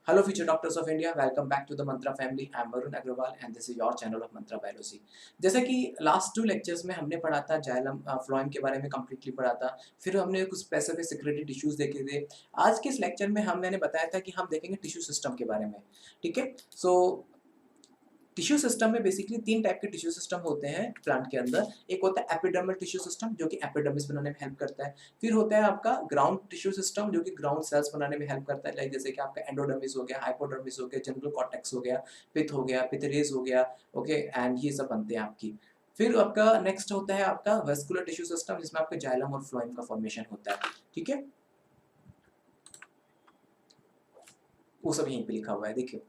Hello, future doctors of India. Welcome back to the Mantra family. I'm Varun Agrawal, and this is your channel of Mantra Biology. जैसा कि last 2 lectures में हमने पढ़ा था xylem phloem के बारे में कंप्लीटली पढ़ा था, फिर हमने कुछ स्पेसिफिक सिक्रेटरी टिश्यूज देखे थे। आज के इस लेक्चर में मैंने बताया था कि हम देखेंगे टिश्यू सिस्टम के बारे में। ठीक है, सो टिश्यू सिस्टम में बेसिकली 3 टाइप के टिश्यू सिस्टम होते हैं प्लांट के अंदर। एक होता है एपिडर्मल टिश्यू सिस्टम जो कि एपिडर्मिस बनाने में हेल्प करता है। फिर होता है आपका ग्राउंड टिश्यू सिस्टम जो कि ग्राउंड सेल्स बनाने में हेल्प करता है, लाइक जैसे कि आपका एंडोडर्मिस हो गया, हाइपोडर्मिस हो गया, जनरल कॉर्टेक्स हो गया, पिथ हो गया, पिथेरेस हो गया, ओके, एंड ये सब बनते हैं आपकी। फिर आपका नेक्स्ट होता है आपका वेस्कुलर टिश्यू सिस्टम जिसमें आपका जाइलम और फ्लोएम का फॉर्मेशन होता है। ठीक है, वो सब यहीं पे लिखा हुआ है, देखिए।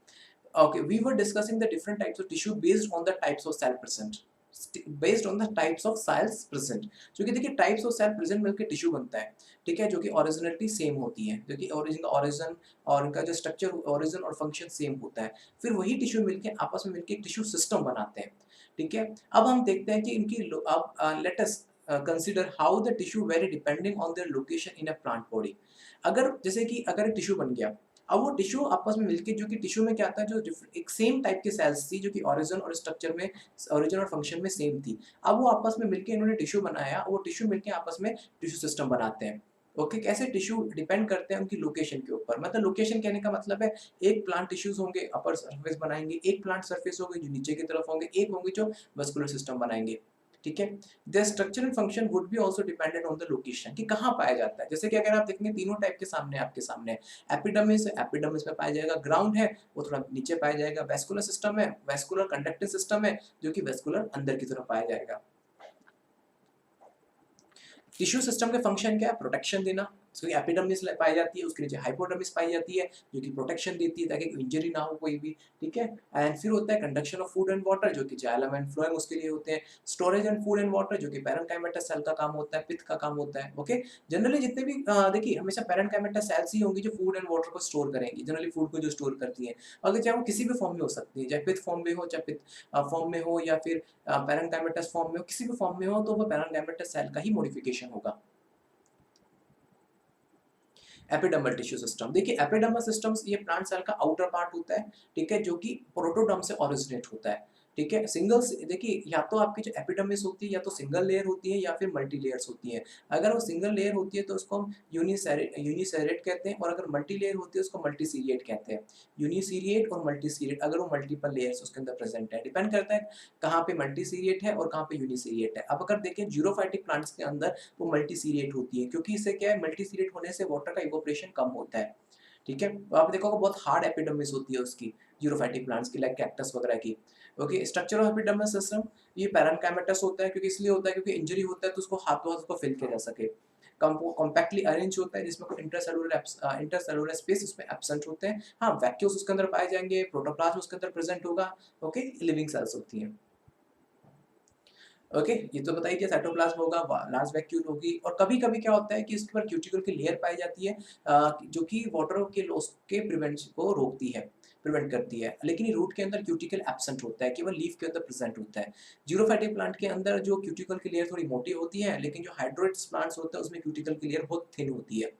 Okay, we were discussing the different types of tissue based on the types of cell present. Based on the types of cells present. जो कि देखिए types of cell present मिलकर टिश्यू बनता है, ठीक है, जो कि ओरिजिनलिटी सेम होती है, जो कि ओरिजिन का ओरिजिन और इनका जो स्ट्रक्चर ओरिजिन और फंक्शन सेम होता है। फिर वही टिश्यू मिलके आपस में मिलके एक टिश्यू सिस्टम बनाते हैं। ठीक है, अब हम देखते हैं कि इनकी अब let us consider how the tissue very depending on their location in a plant body. अगर जैसे कि अगर एक टिश्यू बन गया, अब वो टिश्यू आपस में मिलके, जो कि टिश्यू में क्या आता है, जो एक सेम टाइप के सेल्स थी जो कि ओरिजिन और स्ट्रक्चर में, ओरिजिन और फंक्शन में सेम थी। अब वो आपस में मिलके इन्होंने टिश्यू बनाया, वो टिश्यू मिलके आपस में टिश्यू सिस्टम बनाते हैं। ओके, कैसे टिश्यू डिपेंड करते हैं उनकी लोकेशन के ऊपर। मतलब लोकेशन कहने का मतलब है, एक प्लांट टिश्यूज होंगे अपर सरफेस बनाएंगे, एक प्लांट सरफेस होंगे जो नीचे की तरफ होंगे, एक होंगे जो मस्कुलर सिस्टम बनाएंगे। ठीक है, the structure and function would be also dependent on the location कि कहाँ पाया जाता है। जैसे कि अगर आप देखेंगे तीनों टाइप के सामने आपके सामने एपिडर्मिस है, एपिडर्मिस में पाया जाएगा। ग्राउंड है, वो थोड़ा नीचे पाया जाएगा। वेस्कुलर सिस्टम है, वेस्कुलर कंडक्टिंग सिस्टम है, जो कि वेस्कुलर अंदर की तरफ पाया जाएगा। टिश्यू सिस्टम के फंक्शन क्या है? प्रोटेक्शन देना। सो एपिडर्मिस पाई जाती है, उसके नीचे हाइपोडर्मिस पाई जाती है जो कि प्रोटेक्शन देती है ताकि इंजरी ना हो कोई भी। ठीक है, एंड फिर होता है conduction of food and water जो कि जाइलम एंड फ्लोएम उसके लिए होते हैं। Storage and food and water जो कि पैरेन्काइमेटा सेल का काम होता है, पिथ का काम होता है। ओके, जनरली जितने भी देखिए हमेशा पैरेन्काइमेटा सेल्स ही होंगी जो फूड एंड वाटर को स्टोर करेंगी, जनरली फूड को जो स्टोर करती है। अगर चाहे वो किसी भी फॉर्म में हो सकती है, चाहे पिथ फॉर्म में हो, चाहे पिथ फॉर्म में हो, या फिर पैरेन्काइमेटस फॉर्म में हो, किसी भी फॉर्म में हो, तो वो पैरेन्काइमेटा सेल का ही मॉडिफिकेशन होगा। एपिडर्मल टिश्यू सिस्टम, देखिए एपिडर्मल सिस्टम्स ये प्लांट सेल का आउटर पार्ट होता है, ठीक है, जो कि प्रोटोडर्म से ओरिजिनेट होता है। ठीक है, सिंगल्स देखिए, या तो आपकी जो एपिडर्मिस होती है या तो सिंगल लेयर होती है या फिर मल्टी लेयर्स होती है। अगर वो सिंगल लेयर होती है तो उसको हम यूनिसेरेट कहते हैं, और अगर मल्टी लेयर होती है उसको मल्टीसीरिएट कहते हैं। यूनिसीरिएट और मल्टीसीरिएट, अगर वो मल्टीपल लेयर्स उसके अंदर प्रेजेंट है, डिपेंड करता है कहाँ पे मल्टीसीरिएट है और कहाँ पे यूनिसीरिएट है। अब अगर देखें जीरोफाइटिक प्लांट्स के अंदर वो मल्टीसीरिएट होती है, क्योंकि इससे क्या है, मल्टीसीरिएट होने से वाटर का इवोपरेशन कम होता है। ठीक है, तो आप देखोगे बहुत हार्ड एपिडर्मिस होती है उसकी, जीरोफाइटिक प्लांट्स की, लाइक कैक्टस वगैरह की। Okay, structure of epidermal system, ये पैरेन्काइमेटस होता है, क्योंकि इसलिए होता है क्योंकि इंजरी होता है तो उसको हाथों हाथ उसको फिल किया जा सके। कॉम्पैक्टली अरेंज होता है जिसमें कुछ इंटरसेलुलर स्पेस उसमें एब्सेंट होते हैं। हाँ, वैक्यूल्स उसके अंदर पाए जाएंगे, प्रोटोप्लाज्म उसके अंदर प्रेजेंट होगा। ओके, लिविंग सेल्स होती हैं। ओके, ये तो बता ही दिया, साइटोप्लाज्म होगा, लार्ज वैक्यूल होगी, और कभी-कभी क्या होता है कि इसके ऊपर क्यूटिकल की लेयर पाई जाती है, जो कि वाटर के लॉस के प्रिवेंशन को रोकती है, प्रिवेंट करती है। लेकिन ये रूट के अंदर क्यूटिकल एब्सेंट होता है, केवल लीफ के अंदर प्रेजेंट होता है। जीरोफाइटिक प्लांट के अंदर जो क्यूटिकल की लेयर थोड़ी मोटी होती है, लेकिन जो हाइड्रोइड्स प्लांट्स होते हैं उसमें क्यूटिकल की लेयर बहुत थिन होती है।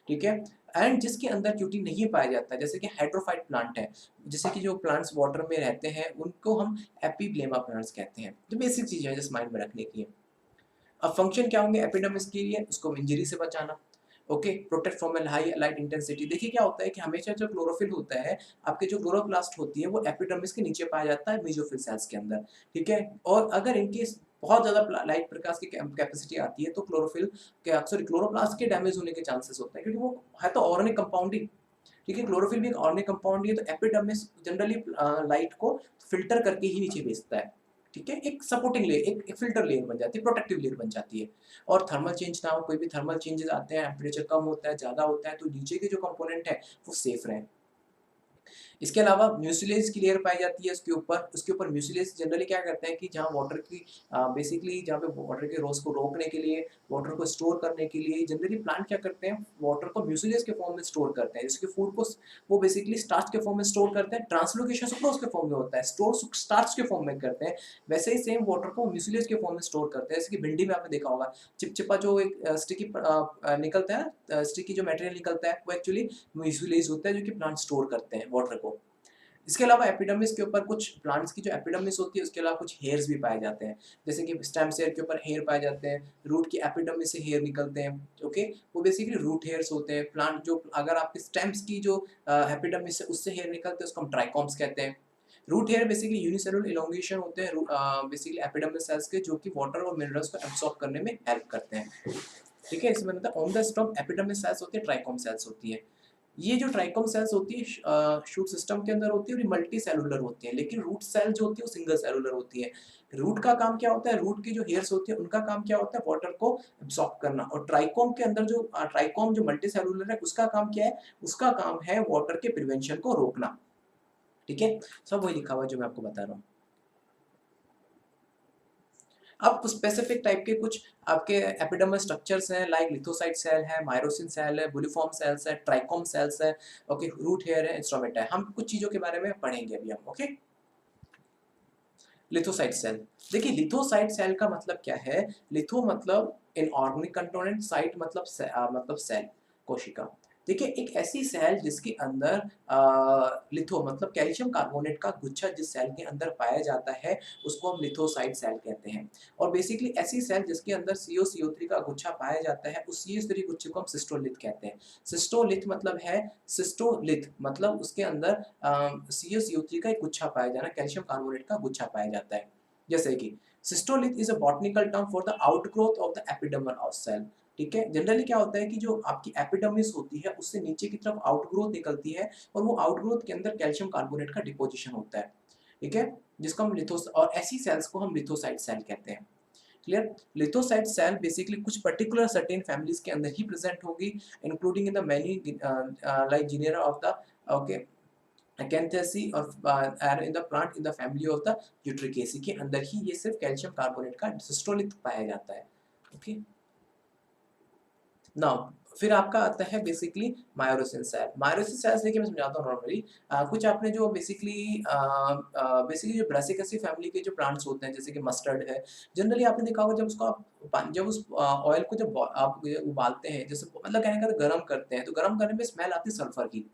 ठीक है, एंड जिसके अंदर क्यूटी नहीं पाया जाता है, जैसे कि हाइड्रोफाइट प्लांट है, जैसे कि जो प्लांट्स वाटर में रहते हैं उनको हम एपीब्लेमा प्लांट्स कहते हैं। तो बेसिक चीज़ें हैं जस्ट माइंड में रखने की है। अब फंक्शन क्या होंगे एपिडर्मिस के लिए? उसको इंजरी से बचाना। Okay, protect from A high light intensity. देखिए क्या होता है कि हमेशा जो क्लोरोफिल होता है, आपके जो क्लोरोप्लास्ट होती है वो एपिडर्मिस के नीचे पाया जाता है मेसोफिल सेल्स के अंदर। ठीक है, और अगर इनकेस बहुत ज़्यादा लाइट प्रकाश की कैपेसिटी आती है तो क्लोरोफिल के, सॉरी, क्लोरोप्लास्ट के डैमेज होने के चांसेस होते हैं, क्योंकि वो है तो ऑर्गेनिक कंपाउंड ही। ठीक है, क्लोरोफिल भी एक ऑर्गेनिक कंपाउंड ही है, तो एपिडर्मिस जनरली लाइट को फ़िल्टर करके ही नीचे भेजता है। ठीक है, एक सपोर्टिंग लेयर, एक फ़िल्टर लेयर बन जाती है, प्रोटेक्टिव लेयर बन जाती है। और थर्मल चेंज ना हो, कोई भी थर्मल चेंजेज़ आते हैं, टेम्परेचर कम होता है, ज़्यादा होता है, तो नीचे के जो कंपोनेंट है, वो सेफ रहें। इसके अलावा म्यूसिलेज की लेयर पाई जाती है उसके ऊपर म्यूसिलेज जनरली क्या करते हैं कि जहाँ वाटर की बेसिकली जहाँ पे वाटर के लॉस को रोकने के लिए, वाटर को स्टोर करने के लिए जनरली प्लांट क्या करते हैं, वाटर को म्यूसिलेज के फॉर्म में स्टोर करते हैं। जैसे कि फूड को वो बेसिकली स्टार्च के फॉर्म में स्टोर करते हैं, ट्रांसलोकेशन सुक्रोज के फॉर्म में होता है, स्टोर स्टार्च के फॉर्म में करते हैं। वैसे ही सेम वाटर को म्यूसिलेज के फॉर्म में स्टोर करते हैं। जैसे कि भिंडी में आपने देखा होगा चिपचिपा जो एक स्टिकी निकलता है ना, स्टिकी जो मटेरियल निकलता है वो एक्चुअली म्यूसिलेज होता है जो कि प्लांट स्टोर करते हैं वाटर को। इसके अलावा एपिडर्मिस के ऊपर कुछ प्लांट्स की जो एपिडर्मिस होती है उसके अलावा कुछ हेयर्स भी पाए जाते हैं। जैसे कि स्टेम सेल के ऊपर हेयर पाए जाते हैं, रूट की एपिडर्मिस से हेयर निकलते हैं। ओके, वो बेसिकली रूट हेयर्स होते हैं। प्लांट जो अगर आपके स्टेम्स की जो एपिडर्मिस है उससे हेयर निकलते हैं उसको हम ट्राइकॉम्स कहते हैं। Root hair basically unicellular elongation होते हैं बेसिकली एपिडर्मिस सेल्स के, जो कि वाटर और मिनरल्स को एब्सॉर्ब करने में हेल्प करते हैं। ठीक है, इसमें मतलब on the stock epidermis cells होती है, ट्राइकॉम सेल्स होती है। ये जो ट्राइकोम सेल्स होती है शूट सिस्टम के अंदर होती है और ये मल्टी सेलुलर होती है, लेकिन रूट सेल जो होती है वो सिंगल सेलुलर होती है। रूट का काम क्या होता है, रूट की जो हेयर्स होती है उनका काम क्या होता है, वाटर को एब्सॉर्ब करना। और ट्राइकोम के अंदर जो ट्राइकोम जो मल्टी सेलुलर है उसका काम क्या है, उसका काम है वाटर के प्रिवेंशन को रोकना। ठीक है, सब वही लिखा हुआ है जो मैं आपको बता रहा हूँ। अब स्पेसिफिक टाइप के कुछ आपके एपिडर्मल स्ट्रक्चर्स हैं, लाइक लिथोसाइट सेल है, माइरोसिन सेल है, बुलिफॉर्म सेल्स है, ट्राइकोम सेल्स है, ओके, रूट हेयर है, इंस्ट्रोमेटा है। हम कुछ चीजों के बारे में पढ़ेंगे अभी हम। Okay, lithocyte cell. देखिए लिथोसाइट सेल का मतलब क्या है, लिथो मतलब इनऑर्गेनिक कंपोनेंट, साइट मतलब मतलब सेल, कोशिका। देखिए एक ऐसी सेल जिसके अंदर लिथो मतलब कैल्शियम कार्बोनेट का गुच्छा जिस सेल के अंदर पाया जाता है उसको हम लिथोसाइट सेल कहते हैं। और बेसिकली ऐसी सेल जिसके अंदर CO3 का गुच्छा पाया जाता है उस CO3 गुच्छे को हम सिस्टोलिथ कहते हैं। सिस्टोलिथ मतलब है, सिस्टोलिथ मतलब उसके अंदर CO3 का एक गुच्छा पाया जाना, कैल्शियम कार्बोनेट का गुच्छा पाया जाता है। जैसे कि cystolith is a botanical term for the outgrowth of the epidermal of cell. ठीक है, जनरली क्या होता है कि जो आपकी एपिडर्मिस होती है उससे नीचे की तरफ आउटग्रोथ निकलती है और वो आउटग्रोथ के अंदर कैल्शियम कार्बोनेट का डिपोजिशन होता है। ठीक है, जिसको हम लिथोस और ऐसी सेल्स को हम लिथोसाइट सेल कहते हैं। क्लियर, लिथोसाइट सेल बेसिकली कुछ पर्टिकुलर सर्टेन फैमिलीज के अंदर ही प्रेजेंट होगी, including in the many like genera of the okay Acanthaceae और are in the plant in the family of the Utricaceae के अंदर ही ये सिर्फ कैल्शियम कार्बोनेट का सिस्टोलिथ पाया जाता है। ओके, नाउ फिर आपका आता है basically myosin cell. Myosin cells देखिए मैं समझाता हूँ नॉर्मली। कुछ आपने जो बेसिकली जो ब्रासिकेसी फैमिली के जो प्लांट्स होते हैं जैसे कि मस्टर्ड है, जनरली आपने देखा होगा जब उसको आप जब उस ऑयल को जब आप उबालते हैं, जैसे मतलब कहने का गर्म करते हैं तो गर्म करने में स्मेल आती है सल्फर की।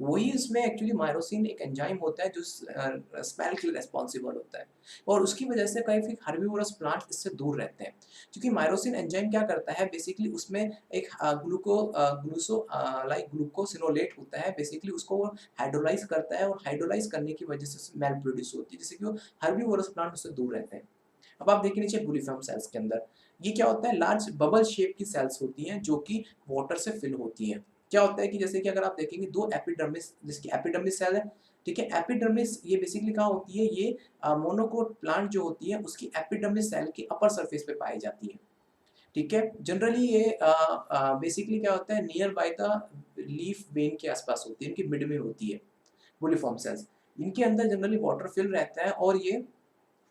वही इसमें एक्चुअली मायरोसिन एक एंजाइम होता है जो स्मेल के लिए रिस्पॉन्सिबल होता है और उसकी वजह से कई फिर हर्बीवोरस प्लांट इससे दूर रहते हैं। क्योंकि मायरोसिन एंजाइम क्या करता है बेसिकली उसमें एक ग्लूकोसिनोलेट होता है, बेसिकली उसको वो हाइड्रोलाइज करता है और हाइड्रोलाइज करने की वजह से स्मेल प्रोड्यूस होती है, जिससे कि वो हर्बीवोरस प्लांट उससे दूर रहते हैं। अब आप देखिए नीचे बुलिफॉर्म सेल्स के अंदर ये क्या होता है, लार्ज बबल शेप की सेल्स होती हैं जो कि वाटर से फिल होती हैं। क्या होता है कि जैसे कि अगर आप देखेंगे दो एपिडर्मिस, जिसकी एपिडर्मिस सेल है, ठीक है, एपिडर्मिस ये बेसिकली कहाँ होती है, ये मोनोकोट प्लांट जो होती है उसकी एपिडर्मिस सेल की अपर सरफेस पे पाई जाती है। ठीक है, जनरली ये बेसिकली क्या होता है, near by the leaf when के आसपास होती है, इनकी मिड में होती है बुलिफॉर्म सेल्स। इनके अंदर जनरली वाटर फिल रहता है और ये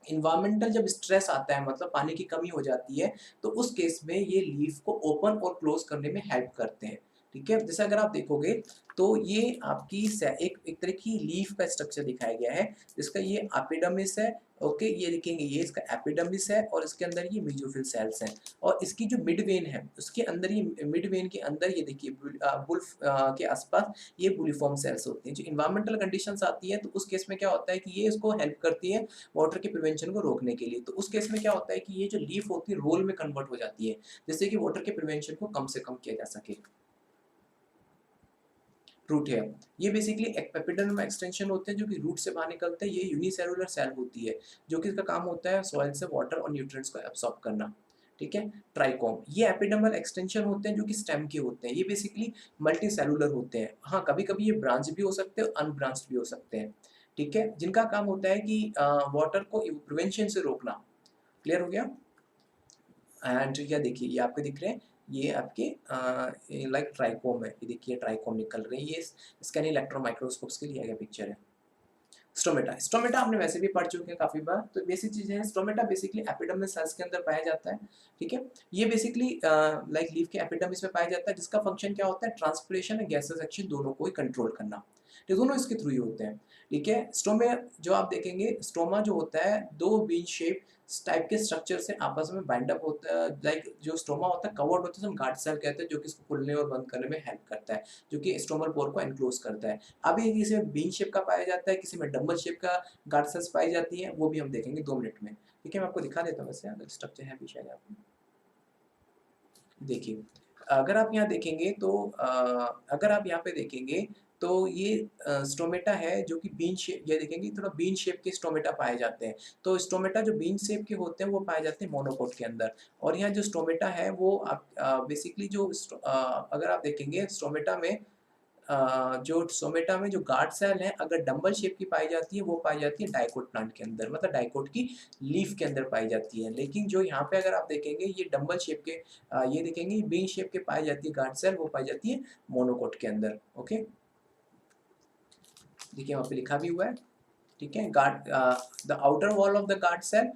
इन्वायरमेंटल जब स्ट्रेस आता है मतलब पानी की कमी हो जाती है तो उस केस में ये लीफ को ओपन और क्लोज करने में हेल्प करते हैं। ठीक है, जैसे अगर आप देखोगे तो ये आपकी एक तरह की लीफ का स्ट्रक्चर दिखाया गया है, जिसका ये एपिडर्मिस है। ओके, ये देखेंगे ये इसका एपिडर्मिस है और इसके अंदर ये मेसोफिल सेल्स हैं और इसकी जो मिड वेन है उसके अंदर ये मिड वेन के अंदर ये देखिए बुल्फ के आसपास ये बुलिफॉर्म सेल्स होती हैं। जो इन्वायरमेंटल कंडीशंस आती है तो उस केस में क्या होता है कि ये इसको हेल्प करती है वाटर के प्रिवेंशन को रोकने के लिए। तो उस केस में क्या होता है कि ये जो लीफ होती है रोल में कन्वर्ट हो जाती है, जिससे कि वाटर के प्रिवेंशन को कम से कम किया जा सके। रूट हेयर ये बेसिकली एक एपिडर्म एक्सटेंशन होते हैं जो कि रूट से बाहर निकलते हैं। ये यूनिसेलुलर सेल होती है जो कि इसका काम होता है सॉइल से वाटर और न्यूट्रिएंट्स को एब्सॉर्ब करना। ठीक है, ट्राइकोम ये एपिडर्मल एक्सटेंशन होते हैं जो कि स्टेम के होते हैं। ये बेसिकली मल्टी सेलुलर होते हैं। हाँ, कभी कभी ये ब्रांच भी हो सकते हैं, अनब्रांच्ड भी हो सकते हैं। ठीक है, जिनका काम होता है कि वाटर को प्रिवेंशन से रोकना। क्लियर हो गया। एंड यह देखिए ये आपके दिख रहे हैं, ये आपके लाइक ट्राइकोम है, ये देखिए ट्राइकोम निकल रही है, ये स्कैनिंग इलेक्ट्रॉन माइक्रोस्कोप्स के लिया गया पिक्चर है। स्टोमेटा, स्टोमेटा आपने वैसे भी पढ़ चुके हैं काफी बार, तो बेसिक चीजें हैं। स्टोमेटा बेसिकली एपिडर्मिस सेल्स के अंदर पाया जाता है, ठीक है। ये बेसिकली लाइक लीफ के एपिडर्मिस में पाया जाता है, जिसका फंक्शन क्या होता है, ट्रांसपिरेशन और गैसेस एक्सचेंज दोनों को ही कंट्रोल करना, तो दोनों इसके थ्रू ही होते हैं, ठीक है। स्टोमे जो आप देखेंगे, स्टोमा जो होता है दो बीन शेप टाइप के स्ट्रक्चर से आपस में बाइंड अप होता है, लाइक जो स्टोमा होता है कवर्ड होता है, हम गार्ड सेल कहते हैं, जो कि इसको खुलने और बंद करने में हेल्प करता है, जो कि स्टोमल पोर को एनक्लोज करता है। अब ये किसी में बीन शेप का पाया जाता है, किसी में डंबल शेप का गार्ड सेल्स पाई जाती है, वो भी हम देखेंगे 2 मिनट में, ठीक है। मैं आपको दिखा देता हूँ वैसे, अगर स्ट्रक्चर है भी शायद आपको, देखिए अगर आप यहाँ देखेंगे तो अगर आप यहाँ पे देखेंगे तो ये स्टोमेटा है जो कि बीन शेप, ये देखेंगे थोड़ा बीन शेप के स्टोमेटा पाए जाते हैं, तो स्टोमेटा जो बीन शेप के होते हैं वो पाए जाते हैं मोनोकोट के अंदर। और यहाँ जो स्टोमेटा है वो आप बेसिकली जो अगर आप देखेंगे स्टोमेटा में जो स्टोमेटा में जो गार्ड सेल है, अगर डंबल शेप की पाई जाती है, वो पाई जाती है डाइकोट प्लांट के अंदर, मतलब डाइकोट की लीफ के अंदर पाई जाती है। लेकिन जो यहाँ पे अगर आप देखेंगे ये डंबल शेप के ये देखेंगे बीन शेप के पाई जाती है गार्ड सेल, वो पाई जाती है मोनोकोट के अंदर, ओके। देखिए वहाँ पे लिखा भी हुआ है, ठीक है। Guard the outer wall of the guard cell,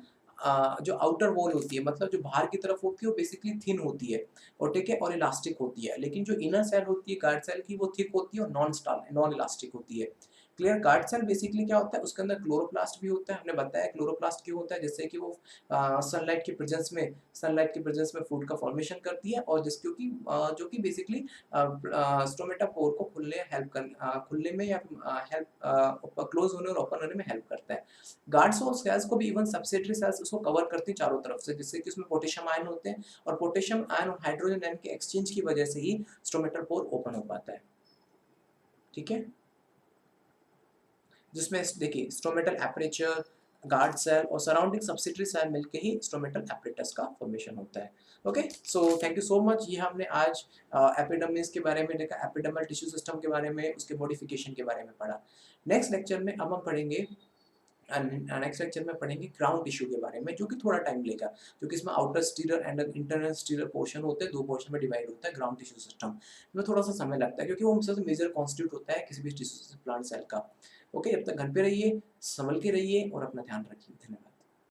जो आउटर वॉल होती है मतलब जो बाहर की तरफ होती है वो बेसिकली थिन होती है, और ठीक है, और इलास्टिक होती है। लेकिन जो इनर सेल होती है गार्ड सेल की, वो थिक होती है और नॉन इलास्टिक होती है। क्लियर। गार्ड सेल बेसिकली क्या होता है, उसके अंदर क्लोरोप्लास्ट भी होता है, हमने बताया क्लोरोप्लास्ट क्यों होता है, जिससे कि वो सनलाइट की प्रेजेंस में फूड का फॉर्मेशन करती है, और जिस क्योंकि जो कि बेसिकली स्टोमेटा पोर को खुलने में या हेल्प क्लोज होने और ओपन होने में हेल्प करता है। गार्ड्स और सेल्स को भी इवन सब्सिडरी सेल्स उसको कवर करती हैं चारों तरफ से, जिससे कि उसमें पोटेशियम आयन होते हैं, और पोटेशियम आयन और हाइड्रोजन आयन के एक्सचेंज की वजह से ही स्टोमेटल पोर ओपन हो पाता है, ठीक है। जिसमें देखिए स्टोमेटल एपरेचर, गार्ड सेल और सराउंडिंग सब्सिडरी सेल मिलकर ही स्टोमेटल एपरेटस का फॉर्मेशन होता है। Okay, so thank you so much. ये हमने आज एपिडर्मिस के बारे में देखा, एपिडर्मल टिश्यू सिस्टम के बारे में, उसके मॉडिफिकेशन के बारे में पढ़ा। नेक्स्ट लेक्चर में अब हम पढ़ेंगे ग्राउंड टिश्यू के बारे में, जो कि थोड़ा टाइम लेगा, क्योंकि इसमें outer stirrer and internal stirrer portion होते हैं, दो पोर्शन में डिवाइड होता है ग्राउंड टिश्यू सिस्टम में। थोड़ा सा समय लगता है क्योंकि वो सबसे मेजर कॉन्स्टिट्यूट होता है किसी भी टिश्यू प्लांट सेल का। ओके, जब तक घर पे रहिए, संभल के रहिए और अपना ध्यान रखिए। धन्यवाद।